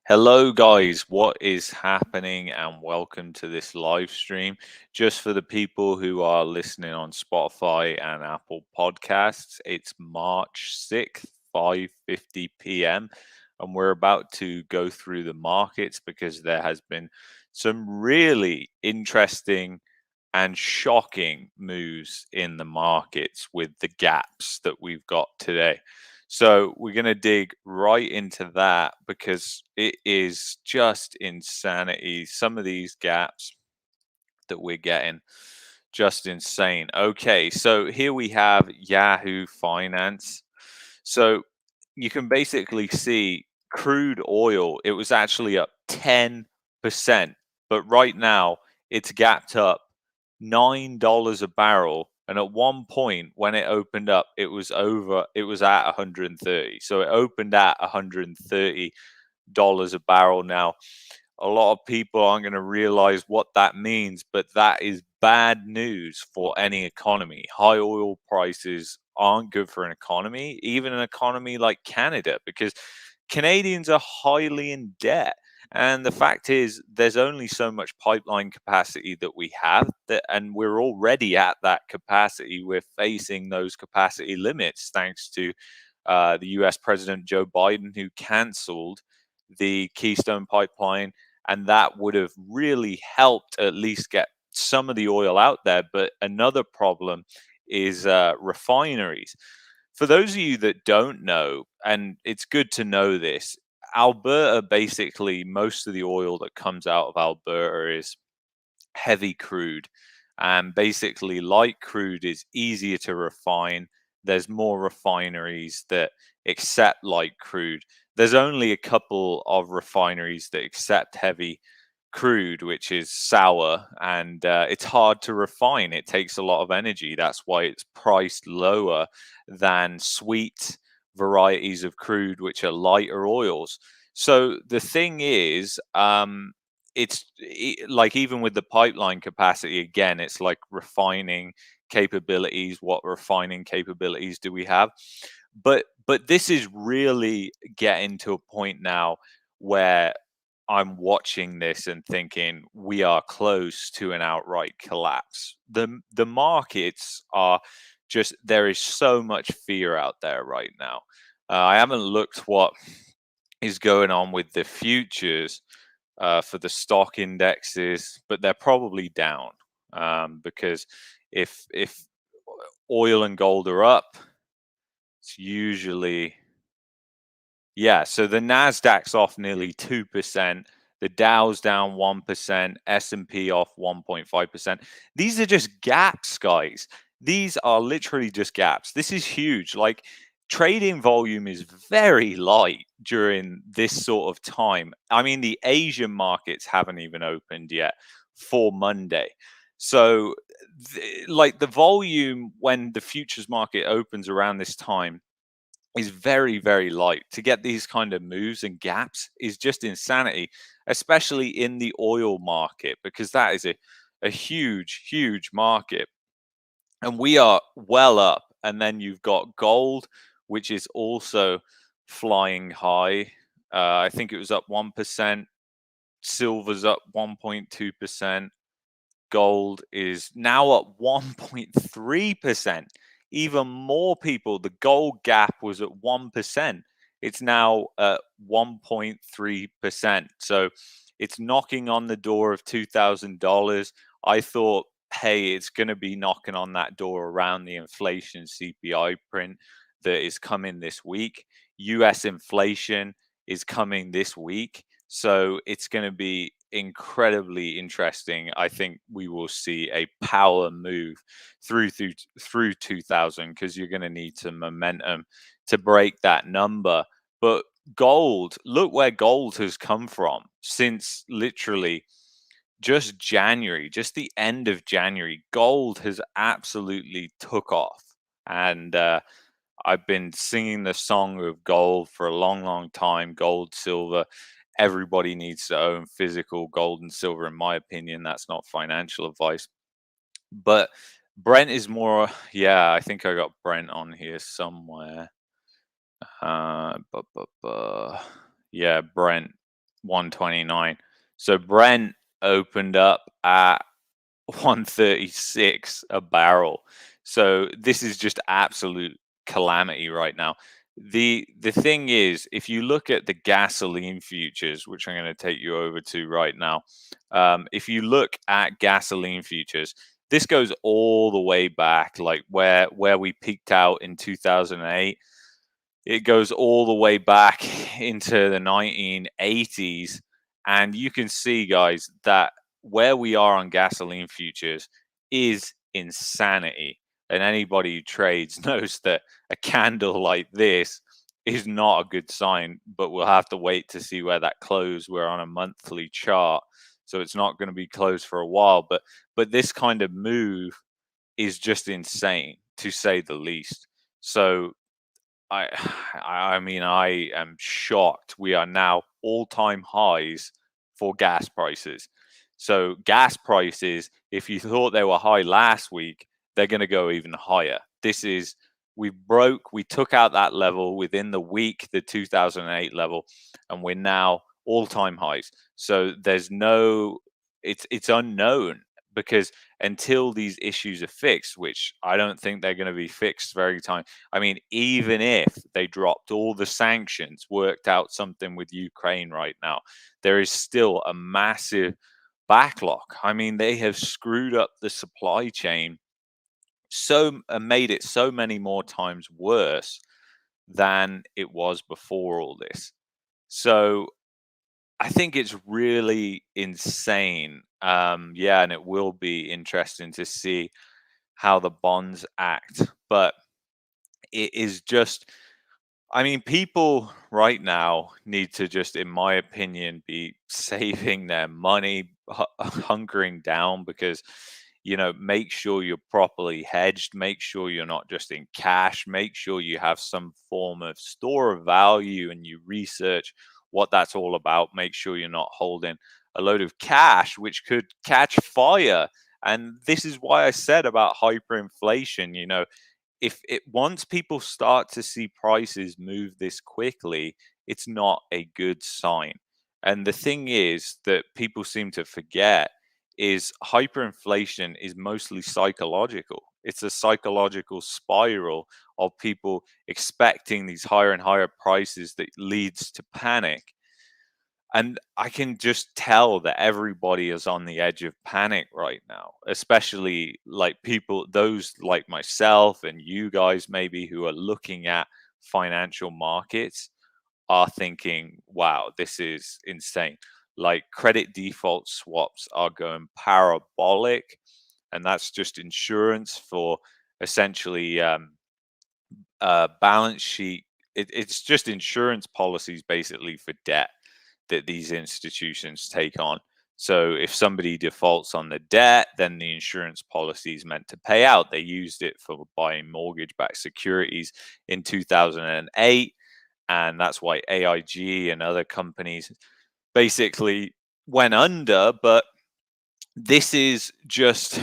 Hello, guys. What is happening? And welcome to this live stream. Just for the people who are listening on Spotify and Apple Podcasts, it's March 6th, 5:50 p.m. And we're about to go through the markets because there has been some really interesting and shocking moves in the markets with the gaps that we've got today. So we're going to dig right into that because it is just insanity. Some of these gaps that we're getting, just insane. Okay, so here we have Yahoo Finance. So you can basically see crude oil, it was actually up 10%, but right now it's gapped up $9 a barrel. And at one point when it opened up, it was at 130. So it opened at $130 a barrel. Now, a lot of people aren't going to realize what that means, but that is bad news for any economy. High oil prices aren't good for an economy, even an economy like Canada, because Canadians are highly in debt. And the fact is, there's only so much pipeline capacity that we have, and we're already at that capacity. We're facing those capacity limits thanks to the US President Joe Biden, who canceled the Keystone pipeline, and that would have really helped at least get some of the oil out there. But another problem is refineries. For those of you that don't know, and it's good to know this, Alberta, basically, most of the oil that comes out of Alberta is heavy crude. And basically, light crude is easier to refine. There's more refineries that accept light crude. There's only a couple of refineries that accept heavy crude, which is sour, and it's hard to refine. It takes a lot of energy. That's why it's priced lower than sweet varieties of crude, which are lighter oils. So the thing is, like even with the pipeline capacity, again, it's like refining capabilities. What refining capabilities do we have? But this is really getting to a point now where I'm watching this and thinking we are close to an outright collapse. The markets are just, there is so much fear out there right now. I haven't looked what is going on with the futures for the stock indexes, but they're probably down because if oil and gold are up, it's usually, yeah. So the Nasdaq's off nearly 2%. The Dow's down 1%. S&P off 1.5%. These are just gaps, guys. These are literally just gaps. This is huge. Like, trading volume is very light during this sort of time. I mean, the Asian markets haven't even opened yet for Monday. So, like, the volume when the futures market opens around this time is very, very light. To get these kind of moves and gaps is just insanity, especially in the oil market, because that is a huge, huge market. And we are well up. And then you've got gold, which is also flying high. I think it was up 1%. Silver's up 1.2%. Gold is now up 1.3%. Even more people, the gold gap was at 1%. It's now at 1.3%. So it's knocking on the door of $2,000. I thought, hey, it's going to be knocking on that door around the inflation CPI print that is coming this week. US inflation is coming this week. So it's going to be incredibly interesting. I think we will see a power move through 2000 because you're going to need some momentum to break that number. But gold, look where gold has come from since literally just January, just the end of January. Gold has absolutely took off. And I've been singing the song of gold for a long, long time. Gold, silver. Everybody needs to own physical gold and silver, in my opinion. That's not financial advice. But Brent is more, yeah, I think I got Brent on here somewhere. Yeah, Brent. 129. So Brent opened up at 136 a barrel. So this is just absolute calamity right now. The thing is, if you look at the gasoline futures, which I'm going to take you over to right now, if you look at gasoline futures, this goes all the way back, like where we peaked out in 2008. It goes all the way back into the 1980s, and you can see, guys, that where we are on gasoline futures is insanity. And anybody who trades knows that a candle like this is not a good sign, but we'll have to wait to see where that close. We're on a monthly chart, so it's not going to be closed for a while. But this kind of move is just insane, to say the least. So I I mean, I am shocked. We are now all-time highs for gas prices. So gas prices, if you thought they were high last week, they're going to go even higher. This is we took out that level within the week, the 2008 level, and we're now all-time highs. So there's no, it's unknown, because until these issues are fixed, which I don't think they're going to be fixed very time. I mean, even if they dropped all the sanctions, worked out something with Ukraine right now, there is still a massive backlog. I mean, they have screwed up the supply chain so made it so many more times worse than it was before all this. So I think it's really insane. Yeah, and it will be interesting to see how the bonds act. But it is just, I mean, people right now need to just, in my opinion, be saving their money, hunkering down, because, make sure you're properly hedged, make sure you're not just in cash, make sure you have some form of store of value and you research what that's all about. Make sure you're not holding a load of cash, which could catch fire. And this is why I said about hyperinflation, if it once people start to see prices move this quickly, it's not a good sign. And the thing is that people seem to forget is hyperinflation is mostly psychological. It's a psychological spiral of people expecting these higher and higher prices that leads to panic. And I can just tell that everybody is on the edge of panic right now, especially like people, those like myself and you guys, maybe, who are looking at financial markets, are thinking, wow, this is insane. Like credit default swaps are going parabolic, and that's just insurance for essentially balance sheet. It's just insurance policies basically for debt that these institutions take on. So if somebody defaults on the debt, then the insurance policy is meant to pay out. They used it for buying mortgage-backed securities in 2008, and that's why AIG and other companies basically went under. But this is just,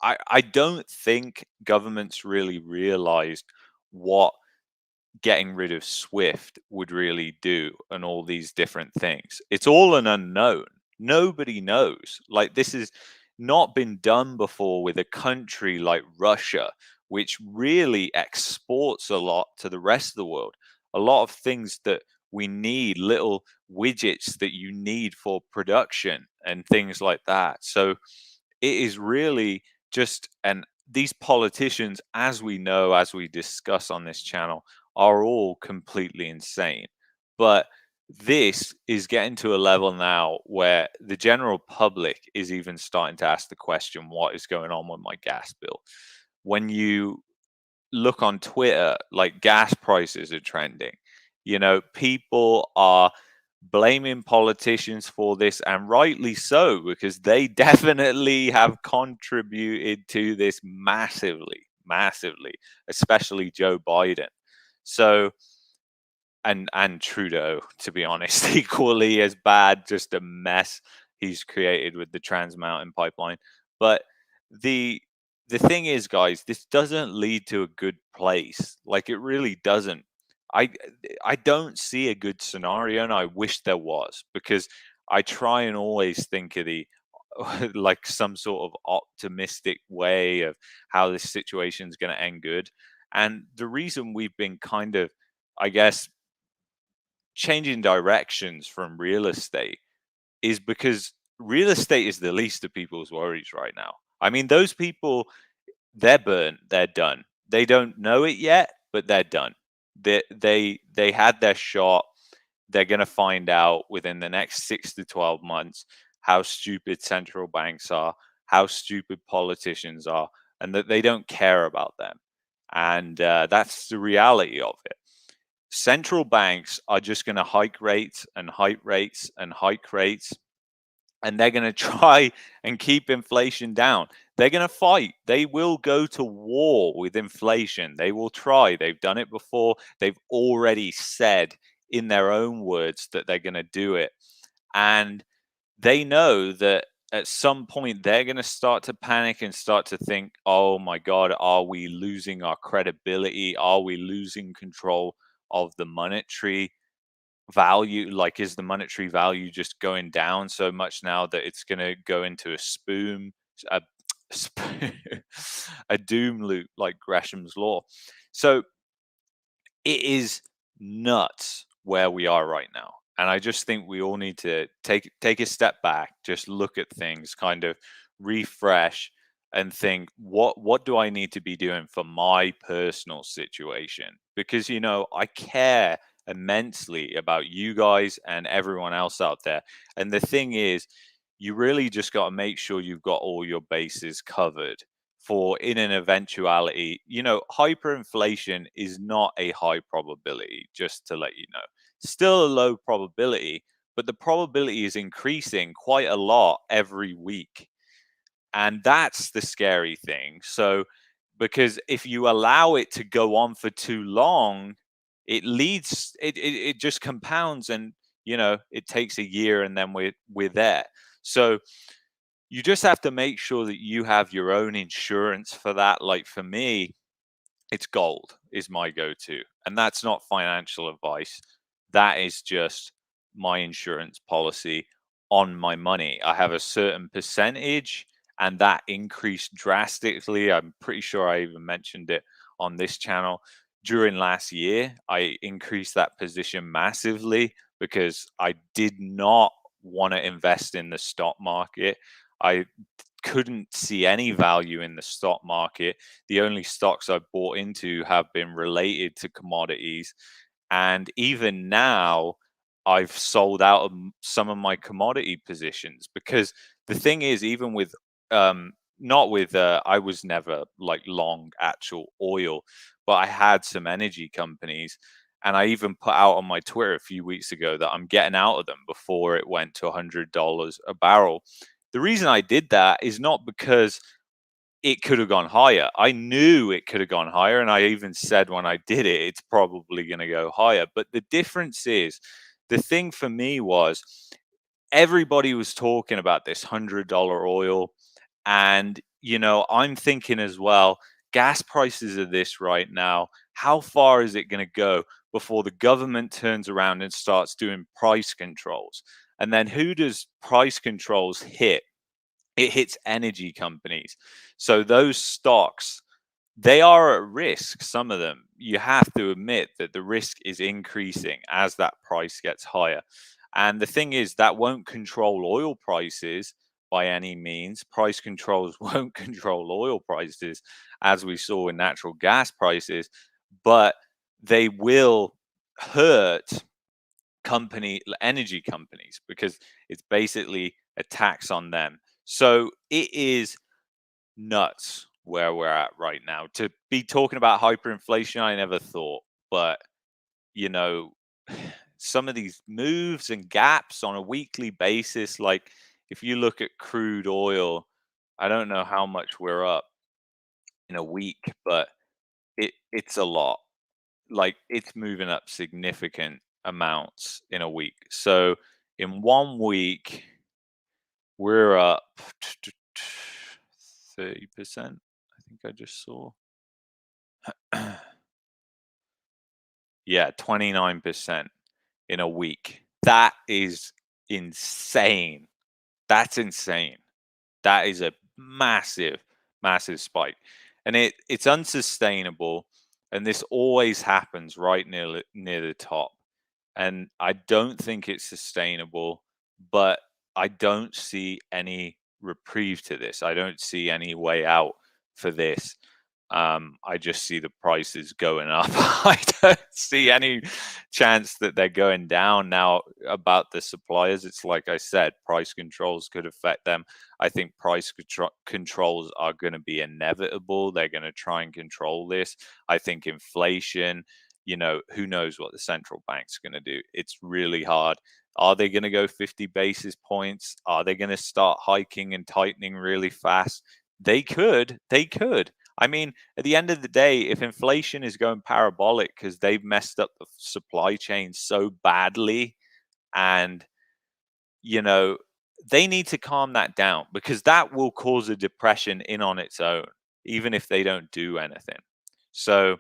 I don't think governments really realized what getting rid of Swift would really do and all these different things. It's all an unknown. Nobody knows. Like, this has not been done before with a country like Russia, which really exports a lot to the rest of the world. A lot of things that we need, little widgets that you need for production and things like that. So it is really just, and these politicians, as we know, as we discuss on this channel, are all completely insane. But this is getting to a level now where the general public is even starting to ask the question, what is going on with my gas bill? When you look on Twitter, like, gas prices are trending. People are blaming politicians for this, and rightly so, because they definitely have contributed to this massively, massively, especially Joe Biden. So, and Trudeau, to be honest, equally as bad, just a mess he's created with the Trans Mountain pipeline. But the the thing is, guys, this doesn't lead to a good place. Like, it really doesn't. I I don't see a good scenario, and I wish there was, because I try and always think of the like some sort of optimistic way of how this situation is going to end good. And the reason we've been kind of, I guess, changing directions from real estate is because real estate is the least of people's worries right now. I mean, those people, they're burnt, they're done. They don't know it yet, but they're done. They had their shot. They're going to find out within the next 6 to 12 months how stupid central banks are, how stupid politicians are, and that they don't care about them. And that's the reality of it. Central banks are just going to hike rates and hike rates and hike rates, and they're going to try and keep inflation down. They're going to fight. They will go to war with inflation. They will try. They've done it before. They've already said in their own words that they're going to do it. And they know that at some point they're going to start to panic and start to think, oh my God, are we losing our credibility? Are we losing control of the monetary value? Like, is the monetary value just going down so much now that it's going to go into a a, a doom loop like Gresham's law? So it is nuts where we are right now. And I just think we all need to take a step back, just look at things, kind of refresh and think, what do I need to be doing for my personal situation? Because I care immensely about you guys and everyone else out there. And the thing is, you really just got to make sure you've got all your bases covered for in an eventuality. Hyperinflation is not a high probability, just to let you know. Still a low probability, but the probability is increasing quite a lot every week. And that's the scary thing. So, because if you allow it to go on for too long, it just compounds, and it takes a year and then we're there. So you just have to make sure that you have your own insurance for that. Like for me, it's gold is my go-to, and that's not financial advice. That is just my insurance policy on my money. I have a certain percentage, and that increased drastically. I'm pretty sure I even mentioned it on this channel. During last year, I increased that position massively because I did not want to invest in the stock market. I couldn't see any value in the stock market. The only stocks I've bought into have been related to commodities. And even now, I've sold out of some of my commodity positions, because the thing is, even with, not with, I was never like long actual oil, but I had some energy companies. And I even put out on my Twitter a few weeks ago that I'm getting out of them before it went to $100 a barrel. The reason I did that is not because it could have gone higher. I knew it could have gone higher, and I even said when I did it, it's probably going to go higher. But the difference is, the thing for me was, everybody was talking about this $100 oil, and I'm thinking as well, gas prices are this right now. How far is it going to go before the government turns around and starts doing price controls? And then who does price controls hit? It hits energy companies. So those stocks, they are at risk. Some of them, you have to admit that the risk is increasing as that price gets higher. And the thing is, that won't control oil prices by any means. Price controls won't control oil prices, as we saw in natural gas prices, but they will hurt energy companies, because it's basically a tax on them. So it is nuts where we're at right now. To be talking about hyperinflation, I never thought, but you know, some of these moves and gaps on a weekly basis, like if you look at crude oil, I don't know how much we're up in a week, but it's a lot. Like, it's moving up significant amounts in a week. So in 1 week, we're up 30%. I think I just saw. Yeah, 29% in a week. That is insane. That's insane. That is a massive, massive spike. And it's unsustainable. And this always happens right near the top. And I don't think it's sustainable, but I don't see any reprieve to this. I don't see any way out for this. I just see the prices going up. I don't see any chance that they're going down now. About the suppliers, it's like I said, price controls could affect them. I think price controls are going to be inevitable. They're going to try and control this. I think inflation, who knows what the central bank's going to do? It's really hard. Are they going to go 50 basis points? Are they going to start hiking and tightening really fast? They could. They could. I mean, at the end of the day, if inflation is going parabolic because they've messed up the supply chain so badly, and you know, they need to calm that down, because that will cause a depression in on its own, even if they don't do anything. So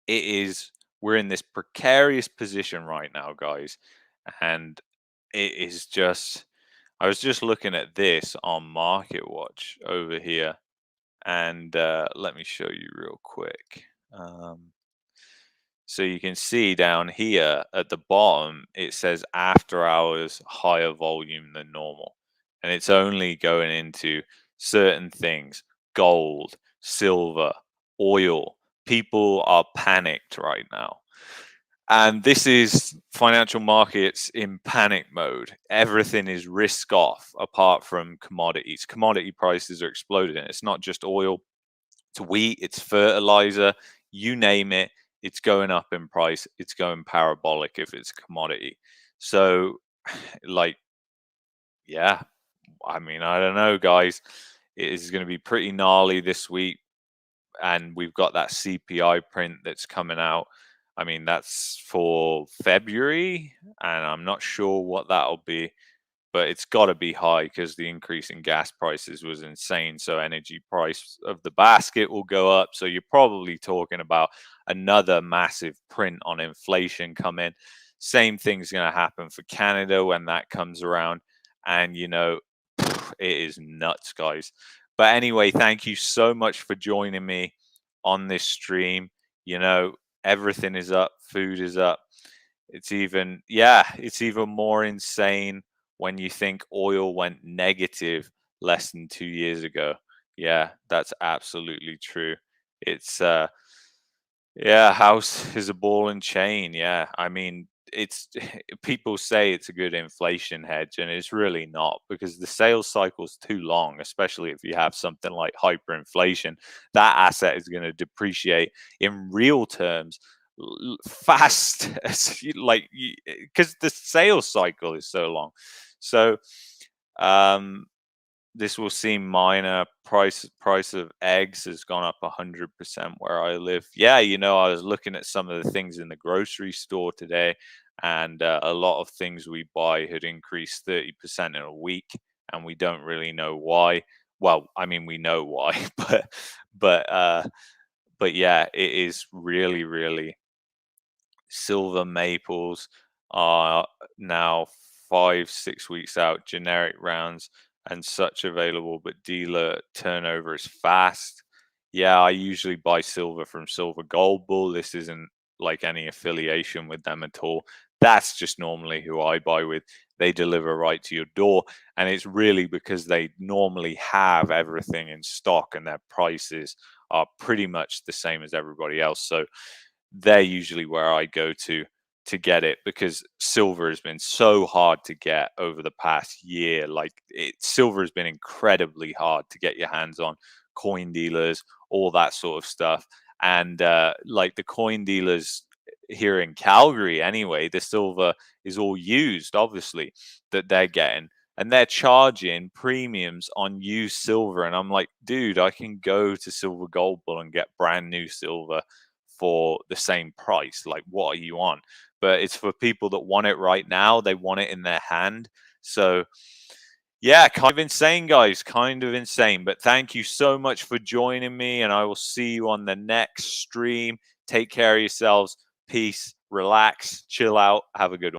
it is, we're in this precarious position right now, guys, and it is just, I was just looking at this on Market Watch over here, and let me show you real quick. So you can see down here at the bottom, it says after hours higher volume than normal. And it's only going into certain things: gold, silver, oil. People are panicked right now. And this is financial markets in panic mode. Everything is risk off apart from commodities. Commodity prices are exploding. It's not just oil, it's wheat, it's fertilizer, you name it, it's going up in price. It's going parabolic if it's a commodity. So, like, yeah, I mean, I don't know, guys. It is going to be pretty gnarly this week. And we've got that CPI print that's coming out. I mean, that's for February, and I'm not sure what that'll be, but it's got to be high because the increase in gas prices was insane. So energy price of the basket will go up. So you're probably talking about another massive print on inflation coming. Same thing's going to happen for Canada when that comes around. And, it is nuts, guys. But anyway, thank you so much for joining me on this stream. You know, everything is up, food is up. It's even more insane when you think oil went negative less than 2 years ago. Yeah, that's absolutely true. It's yeah, house is a ball and chain. Yeah, I mean, it's people say it's a good inflation hedge, and it's really not, because the sales cycle is too long, especially if you have something like hyperinflation. That asset is going to depreciate in real terms fast, like, because the sales cycle is so long. So, um, this will seem minor. Price of eggs has gone up 100% where I live. Yeah, I was looking at some of the things in the grocery store today, and a lot of things we buy had increased 30% in a week, and we don't really know why. Well, I mean, we know why, but uh, but yeah, it is really, really. Silver maples are now 5, 6 weeks out, generic rounds and such available, but dealer turnover is fast. Yeah, I usually buy silver from Silver Gold Bull. This isn't like any affiliation with them at all. That's just normally who I buy with. They deliver right to your door, and it's really because they normally have everything in stock and their prices are pretty much the same as everybody else. So they're usually where I go to get it, because silver has been so hard to get over the past year. Like, silver has been incredibly hard to get your hands on. Coin dealers, all that sort of stuff, and like the coin dealers here in Calgary, anyway, the silver is all used, obviously, that they're getting. And they're charging premiums on used silver. And I'm like, dude, I can go to Silver Gold Bull and get brand new silver for the same price. Like, what are you on? But it's for people that want it right now. They want it in their hand. So, yeah, kind of insane, guys. Kind of insane. But thank you so much for joining me, and I will see you on the next stream. Take care of yourselves. Peace, relax, chill out, have a good one.